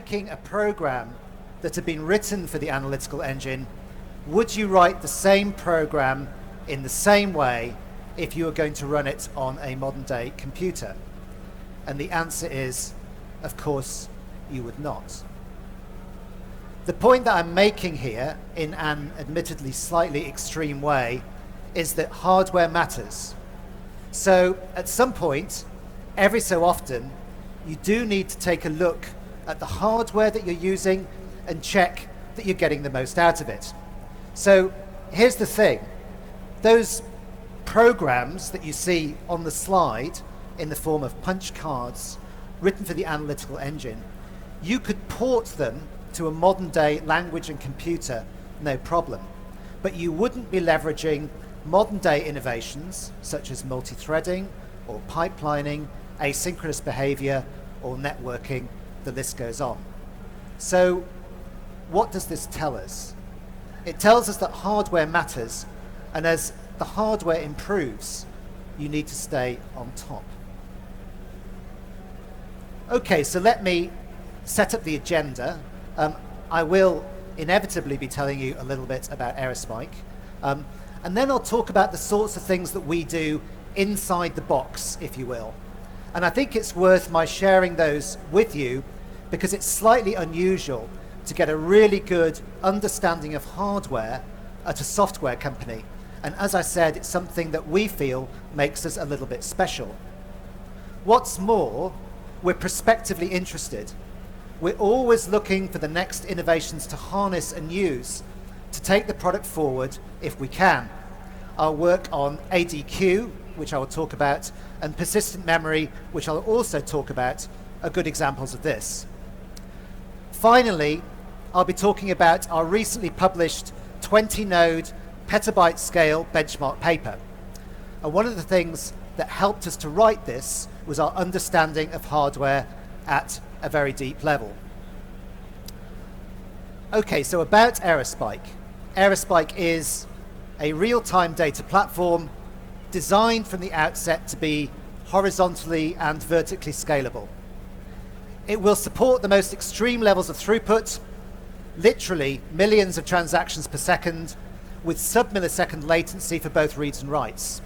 taking a program that had been written for the analytical engine, would you write the same program in the same way if you were going to run it on a modern day computer? And the answer is, of course, you would not. The point that I'm making here, in an admittedly slightly extreme way, is that hardware matters. So at some point, every so often, you do need to take a look at the hardware that you're using and check that you're getting the most out of it. So here's the thing. Those programs that you see on the slide in the form of punch cards written for the analytical engine, you could port them to a modern day language and computer, no problem. But you wouldn't be leveraging modern day innovations such as multi-threading or pipelining, asynchronous behavior or networking, the list goes on. So what does this tell us? It tells us that hardware matters, and as the hardware improves, you need to stay on top. Okay, so let me set up the agenda. I will inevitably be telling you a little bit about Aerospike, and then I'll talk about the sorts of things that we do inside the box, if you will. And I think it's worth my sharing those with you because it's slightly unusual to get a really good understanding of hardware at a software company. And as I said, it's something that we feel makes us a little bit special. What's more, we're prospectively interested. We're always looking for the next innovations to harness and use to take the product forward if we can. Our work on ADQ, which I will talk about, and persistent memory, which I'll also talk about, are good examples of this. Finally, I'll be talking about our recently published 20-node petabyte scale benchmark paper. And one of the things that helped us to write this was our understanding of hardware at a very deep level. Okay, so about Aerospike. Aerospike is a real-time data platform designed from the outset to be horizontally and vertically scalable. It will support the most extreme levels of throughput, literally millions of transactions per second, with sub-millisecond latency for both reads and writes.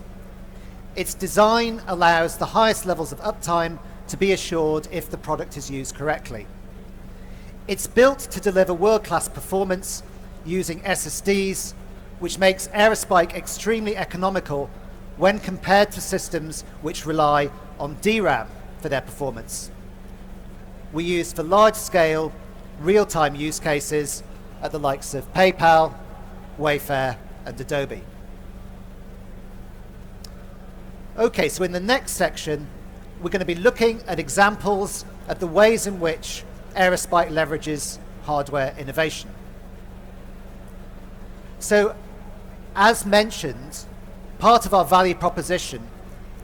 Its design allows the highest levels of uptime to be assured if the product is used correctly. It's built to deliver world-class performance using SSDs, which makes Aerospike extremely economical when compared to systems which rely on DRAM for their performance. We use for large-scale, real-time use cases at the likes of PayPal, Wayfair, and Adobe. Okay, so in the next section, we're going to be looking at examples of the ways in which Aerospike leverages hardware innovation. So, as mentioned, part of our value proposition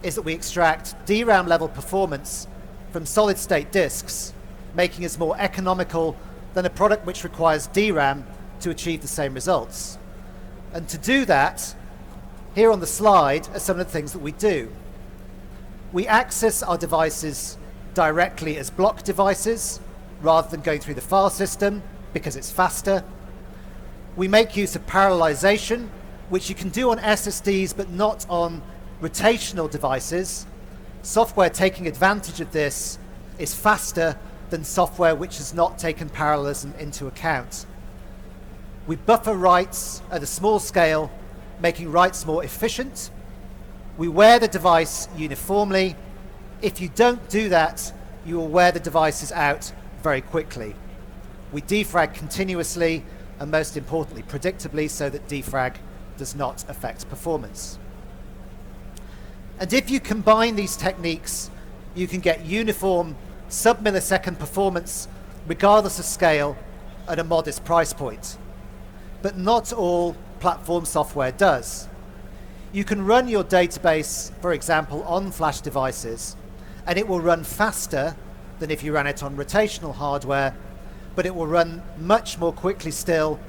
is that we extract DRAM level performance from solid-state disks, making us more economical than a product which requires DRAM to achieve the same results. And to do that, here on the slide are some of the things that we do. We access our devices directly as block devices rather than going through the file system because it's faster. We make use of parallelization, which you can do on SSDs but not on rotational devices. Software taking advantage of this is faster than software which has not taken parallelism into account. We buffer writes at a small scale, making writes more efficient. We wear the device uniformly. If you don't do that, you will wear the devices out very quickly. We defrag continuously and, most importantly, predictably, so that defrag does not affect performance. And if you combine these techniques, you can get uniform sub-millisecond performance regardless of scale at a modest price point. But not all platform software does. You can run your database, for example, on flash devices, and it will run faster than if you ran it on rotational hardware, but it will run much more quickly still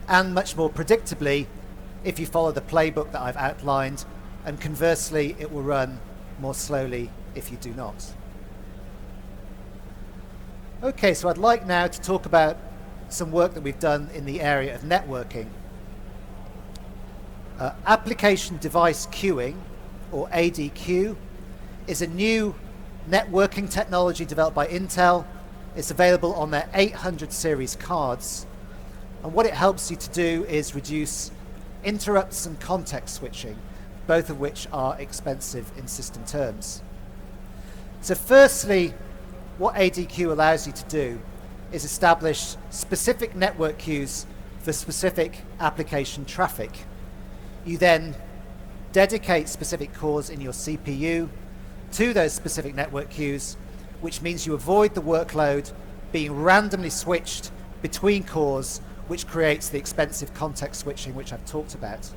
and much more predictably if you follow the playbook that I've outlined, and conversely, it will run more slowly if you do not. Okay, so I'd like now to talk about some work that we've done in the area of networking. Application Device Queuing, or ADQ, is a new networking technology developed by Intel. It's available on their 800 series cards. And what it helps you to do is reduce interrupts and context switching, both of which are expensive in system terms. So firstly, what ADQ allows you to do is establish specific network queues for specific application traffic. You then dedicate specific cores in your CPU to those specific network queues, which means you avoid the workload being randomly switched between cores, which creates the expensive context switching which I've talked about.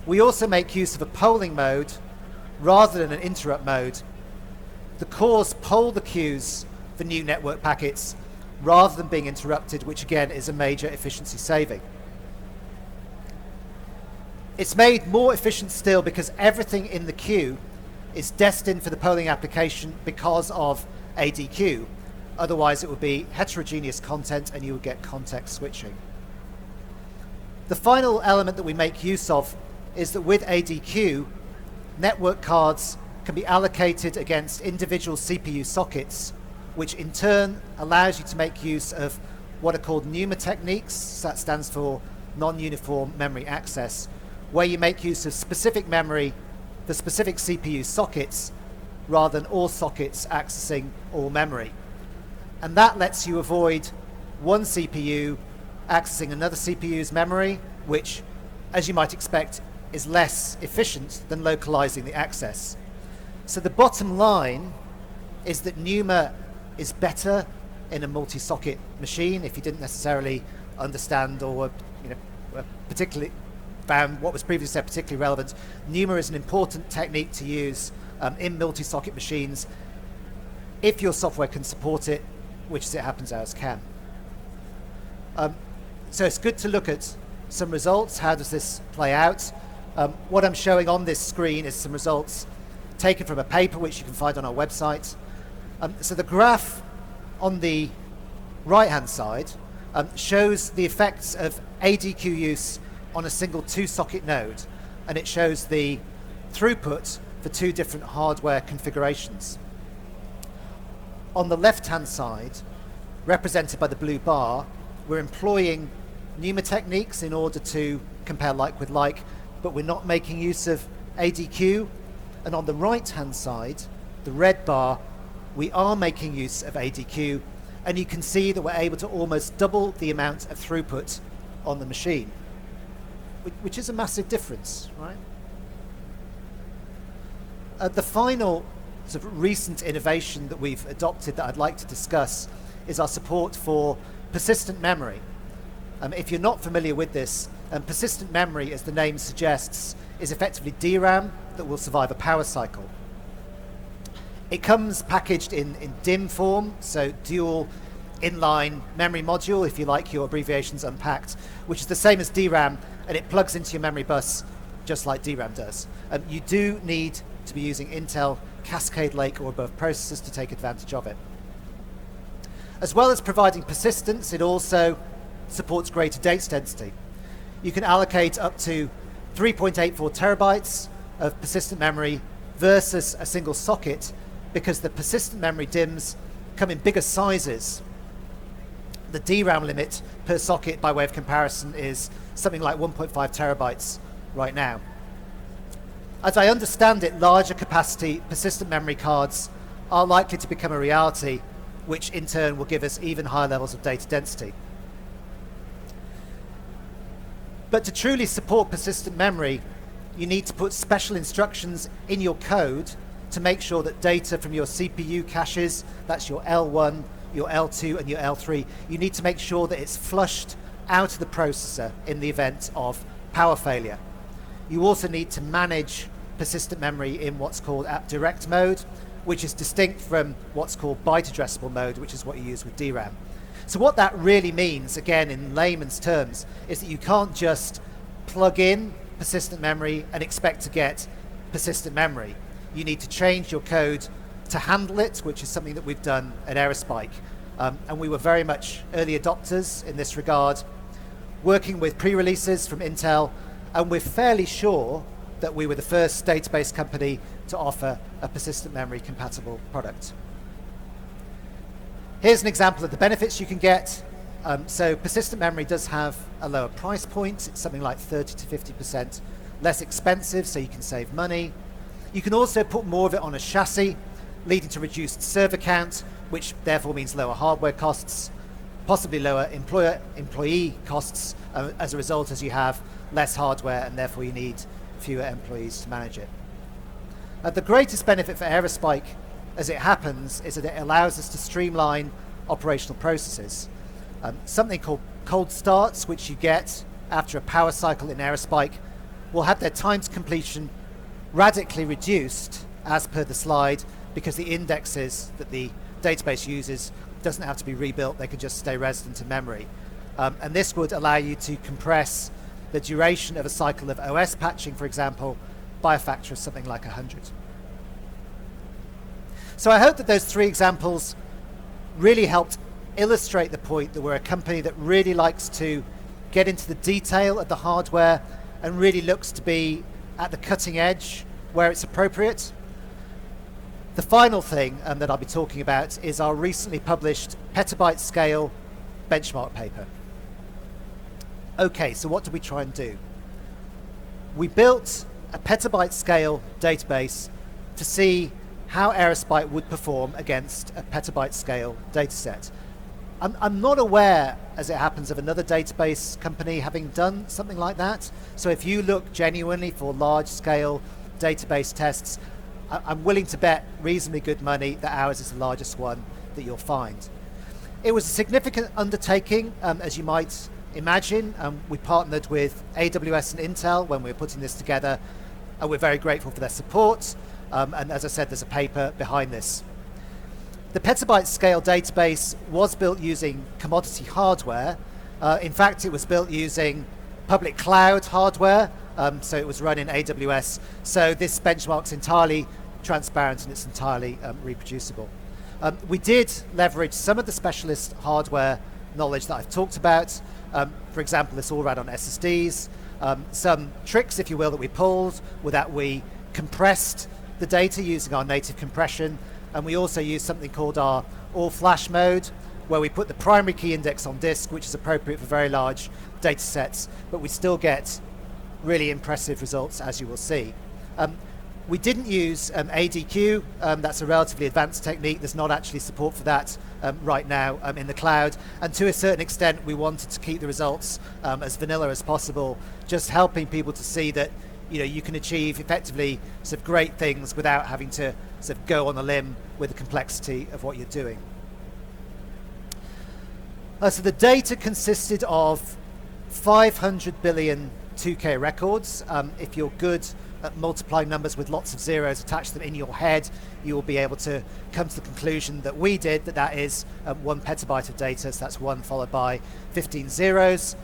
We also make use of a polling mode rather than an interrupt mode. The cores poll the queues for new network packets rather than being interrupted, which again is a major efficiency saving. It's made more efficient still because everything in the queue is destined for the polling application because of ADQ. Otherwise it would be heterogeneous content and you would get context switching. The final element that we make use of is that with ADQ, network cards can be allocated against individual CPU sockets, which in turn allows you to make use of what are called NUMA techniques. That stands for non-uniform memory access, where you make use of specific memory for specific CPU sockets rather than all sockets accessing all memory. And that lets you avoid one CPU accessing another CPU's memory, which, as you might expect, is less efficient than localizing the access. So the bottom line is that NUMA is better in a multi-socket machine. If you didn't necessarily understand or particularly found what was previously said particularly relevant, NUMA is an important technique to use in multi-socket machines if your software can support it, which as it happens ours can. So it's good to look at some results. How does this play out? What I'm showing on this screen is some results taken from a paper which you can find on our website. So the graph on the right-hand side shows the effects of ADQ use on a single two-socket node, and it shows the throughput for two different hardware configurations. On the left-hand side, represented by the blue bar, we're employing NUMA techniques in order to compare like with like, but we're not making use of ADQ. And on the right-hand side, the red bar, we are making use of ADQ, and you can see that we're able to almost double the amount of throughput on the machine, which is a massive difference, right? The final sort of recent innovation that we've adopted that I'd like to discuss is our support for persistent memory. If you're not familiar with this, persistent memory, as the name suggests, is effectively DRAM that will survive a power cycle. It comes packaged in DIMM form, so dual inline memory module, if you like your abbreviations unpacked, which is the same as DRAM, and it plugs into your memory bus just like DRAM does. You do need to be using Intel Cascade Lake or above processors to take advantage of it. As well as providing persistence, it also supports greater data density. You can allocate up to 3.84 terabytes of persistent memory versus a single socket, because the persistent memory DIMMs come in bigger sizes. The DRAM limit per socket, by way of comparison, is something like 1.5 terabytes right now. As I understand it, larger capacity persistent memory cards are likely to become a reality, which in turn will give us even higher levels of data density. But to truly support persistent memory, you need to put special instructions in your code to make sure that data from your CPU caches, that's your L1, your L2, and your L3, you need to make sure that it's flushed out of the processor in the event of power failure. You also need to manage persistent memory in what's called app direct mode, which is distinct from what's called byte addressable mode, which is what you use with DRAM. So what that really means, again in layman's terms, is that you can't just plug in persistent memory and expect to get persistent memory. You need to change your code to handle it, which is something that we've done at Aerospike. And we were very much early adopters in this regard, working with pre-releases from Intel, and we're fairly sure that we were the first database company to offer a persistent memory compatible product. Here's an example of the benefits you can get. So persistent memory does have a lower price point. It's something like 30 to 50% less expensive, so you can save money. You can also put more of it on a chassis, leading to reduced server count, which therefore means lower hardware costs, possibly lower employee costs as a result, as you have less hardware and therefore you need fewer employees to manage it. The greatest benefit for Aerospike, as it happens, is that it allows us to streamline operational processes. Something called cold starts, which you get after a power cycle in Aerospike, will have their time to completion radically reduced as per the slide, because the indexes that the database uses doesn't have to be rebuilt, they can just stay resident in memory. And this would allow you to compress the duration of a cycle of OS patching, for example, by a factor of something like 100. So I hope that those three examples really helped illustrate the point that we're a company that really likes to get into the detail of the hardware and really looks to be at the cutting edge where it's appropriate. The final thing that I'll be talking about is our recently published petabyte scale benchmark paper. Okay, so what did we try and do? We built a petabyte scale database to see how Aerospike would perform against a petabyte scale dataset. I'm not aware, as it happens, of another database company having done something like that. So if you look genuinely for large scale database tests, I'm willing to bet reasonably good money that ours is the largest one that you'll find. It was a significant undertaking, as you might imagine. We partnered with AWS and Intel when we were putting this together, and we're very grateful for their support. And as I said, there's a paper behind this. The petabyte scale database was built using commodity hardware. In fact, it was built using public cloud hardware, so it was run in AWS. So this benchmark's entirely transparent and it's entirely reproducible. We did leverage some of the specialist hardware knowledge that I've talked about. For example, this all ran on SSDs. Some tricks, if you will, that we pulled were that we compressed the data using our native compression, and we also used something called our all-flash mode, where we put the primary key index on disk, which is appropriate for very large data sets, but we still get really impressive results, as you will see. We didn't use ADQ. That's a relatively advanced technique. There's not actually support for that right now in the cloud. And to a certain extent, we wanted to keep the results as vanilla as possible, just helping people to see that you can achieve effectively sort of great things without having to sort of go on a limb with the complexity of what you're doing. So the data consisted of 500 billion 2K records. If you're good at multiplying numbers with lots of zeros, attach them in your head, you will be able to come to the conclusion that we did, that is 1 petabyte of data, so that's 1 followed by 15 zeros.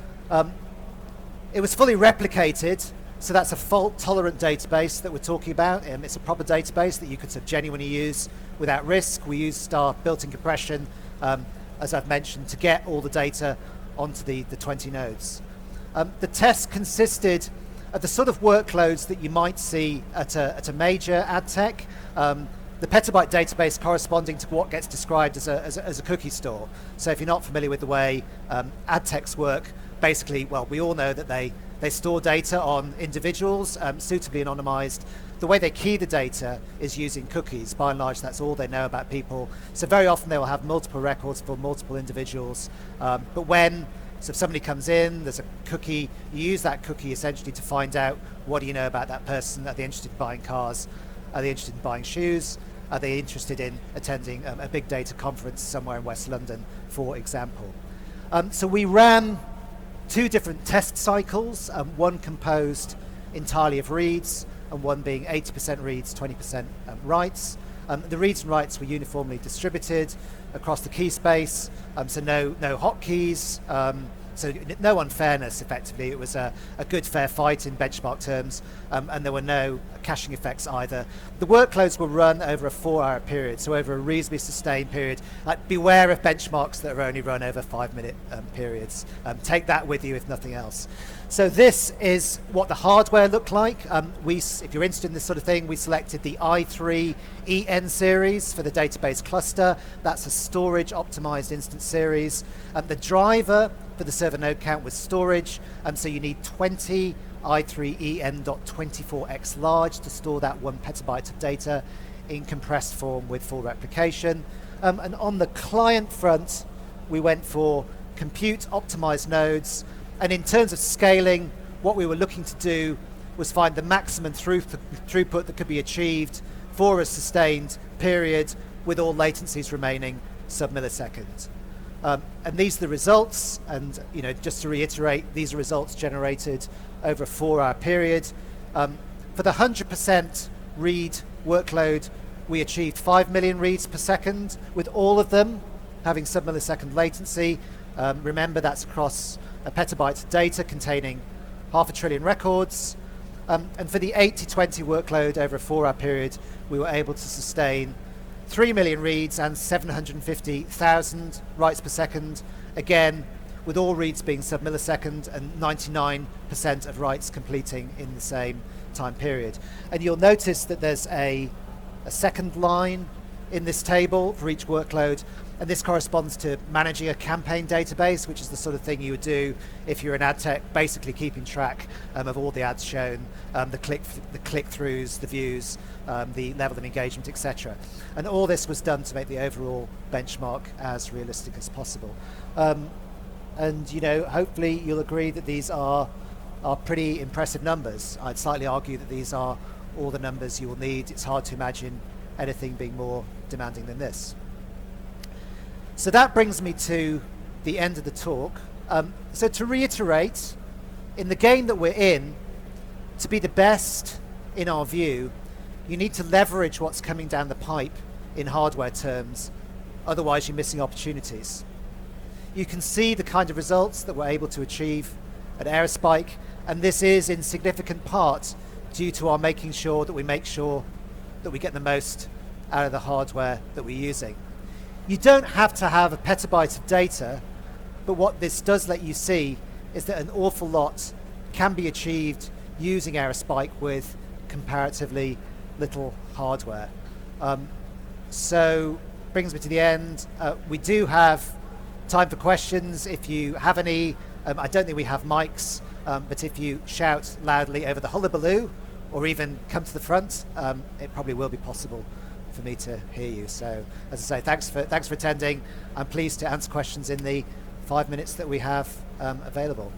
It was fully replicated, so that's a fault-tolerant database that we're talking about. It's a proper database that you could sort of genuinely use without risk. We used our built-in compression, as I've mentioned, to get all the data onto the 20 nodes. The test consisted of the sort of workloads that you might see at a major ad tech. The petabyte database corresponding to what gets described as a cookie store. So if you're not familiar with the way ad techs work, basically, well, we all know that they store data on individuals, suitably anonymized. The way they key the data is using cookies. By and large, that's all they know about people. So very often they will have multiple records for multiple individuals. But when if somebody comes in, there's a cookie, you use that cookie essentially to find out what do you know about that person. Are they interested in buying cars? Are they interested in buying shoes? Are they interested in attending a big data conference somewhere in West London, for example? So we ran 2 different test cycles, one composed entirely of reads, and one being 80% reads, 20% writes. The reads and writes were uniformly distributed across the key space, so no hotkeys, So no unfairness, effectively. It was a good, fair fight in benchmark terms, and there were no caching effects either. The workloads were run over a 4-hour period, so over a reasonably sustained period. Beware of benchmarks that are only run over 5-minute periods. Take that with you, if nothing else. So this is what the hardware looked like. If you're interested in this sort of thing, we selected the i3 EN series for the database cluster. That's a storage optimized instance series. The driver for the server node count was storage, so you need 20 i3 EN.24x large to store that 1 petabyte of data in compressed form with full replication. And on the client front, we went for compute optimized nodes. And in terms of scaling, what we were looking to do was find the maximum throughput that could be achieved for a sustained period with all latencies remaining sub-millisecond. And these are the results, and just to reiterate, these are results generated over a 4-hour period. For the 100% read workload, we achieved 5 million reads per second, with all of them having sub-millisecond latency. Remember, that's across a petabyte of data containing 500 billion records. And for the 80-20 workload over a 4-hour period, we were able to sustain 3 million reads and 750,000 writes per second, again, with all reads being sub-millisecond and 99% of writes completing in the same time period. And you'll notice that there's a second line in this table for each workload, and this corresponds to managing a campaign database, which is the sort of thing you would do if you're an ad tech, basically keeping track of all the ads shown, the click-throughs, the views, the level of engagement, etc. And all this was done to make the overall benchmark as realistic as possible. And hopefully you'll agree that these are pretty impressive numbers. I'd slightly argue that these are all the numbers you will need. It's hard to imagine anything being more demanding than this. So that brings me to the end of the talk. So to reiterate, in the game that we're in, to be the best in our view, you need to leverage what's coming down the pipe in hardware terms, otherwise you're missing opportunities. You can see the kind of results that we're able to achieve at Aerospike, and this is in significant part due to our making sure that we get the most out of the hardware that we're using. You don't have to have a petabyte of data, but what this does let you see is that an awful lot can be achieved using Aerospike with comparatively little hardware. So brings me to the end. We do have time for questions if you have any. I don't think we have mics, but if you shout loudly over the hullabaloo or even come to the front, it probably will be possible for me to hear you. So as I say, thanks for attending. I'm pleased to answer questions in the 5 minutes that we have available.